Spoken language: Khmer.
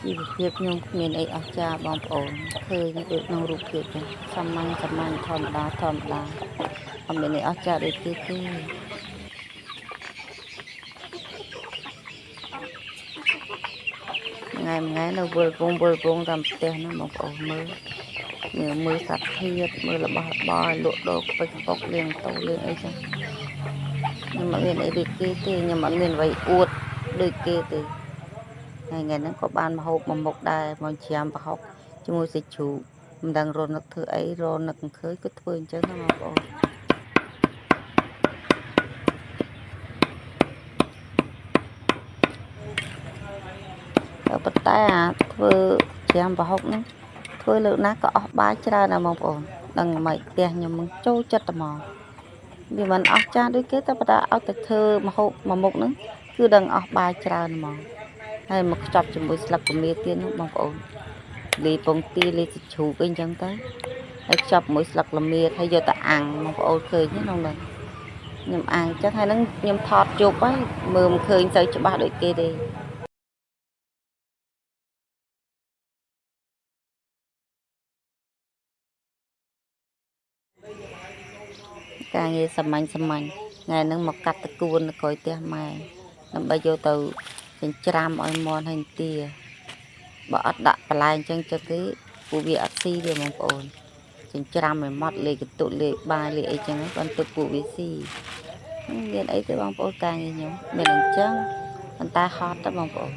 ជីវភាពខ្ញុំគ្មានអីអស្ចារ្យបងប្អូនឃើញដូចក្នុងរូបភាពចឹងសាមញ្ញធម្មតាអត់មានអីអស្ចារ្យដូចគេទេថ្ងៃនៅវិលវងតាមផ្ទះហ្នឹងបងប្អូនមើលសត្វធាតុមើលរបស់របរលក់ដូរខ្វិចខ្ពុកលៀងតូលៀងអីចឹងខ្ញុំអត់មានអីដូចគេទេខ្ញុំអត់មានអ្វីអួតដូចគេទេថ្ងៃហ្នឹងក៏បានម្ហូបមួយមុខដែរមកច្រាមប្រហុកជាមួយសាច់ជ្រូកមិនដឹងរនឹកធ្វើអីរនឹកឃើញក៏ធ្វើអញ្ចឹងណាបងប្អូនប៉ុន្តែធ្វើច្រាមប្រហុកហ្នឹងធ្វើលើកណាក៏អស់បាយច្រើនណាបងប្អូនដឹងមិនផ្ទះខ្ញុំនឹងចូលចិត្តតែមកវាមិនអស់ចាស់ដូចគេតែប៉ុន្តែឲ្យតែធ្វើម្ហូបមួយមុខហ្នឹងគឺដឹងអស់បាយច្រើនហ្មងហើយមកខ្ចប់ជាមួយស្លឹកកាមៀទៀតហ្នឹងបងប្អូនលាយពងទាលាយសាច់ជ្រូកអីចឹងទៅហើយខ្ចប់មួយស្លឹកល្មៀតហើយយកទៅអាំងបងប្អូនឃើញទេក្នុងនោះខ្ញុំអាំងចឹងហើយហ្នឹងខ្ញុំថតជប់ហើយមើលមិនឃើញទៅច្បាស់ដូចគេទេការងារសាមញ្ញថ្ងៃហ្នឹងមកកាត់តកួននៅក្រោយផ្ទះម៉ែដើម្បីយកទៅចិញ្ច្រាំឲ្យមន់ហើយទាបើអត់ដាក់បន្លែអញ្ចឹងទៅទេពួកវាអត់ស៊ីទេបងប្អូនចិញ្ច្រាំឲ្យម៉ត់លេខកន្ទុកលេខបាយលេខអីចឹងបានទឹកពួកវាស៊ីមានអីទេបងប្អូនការងារខ្ញុំមានអញ្ចឹងប៉ុន្តែហត់ទៅបងប្អូន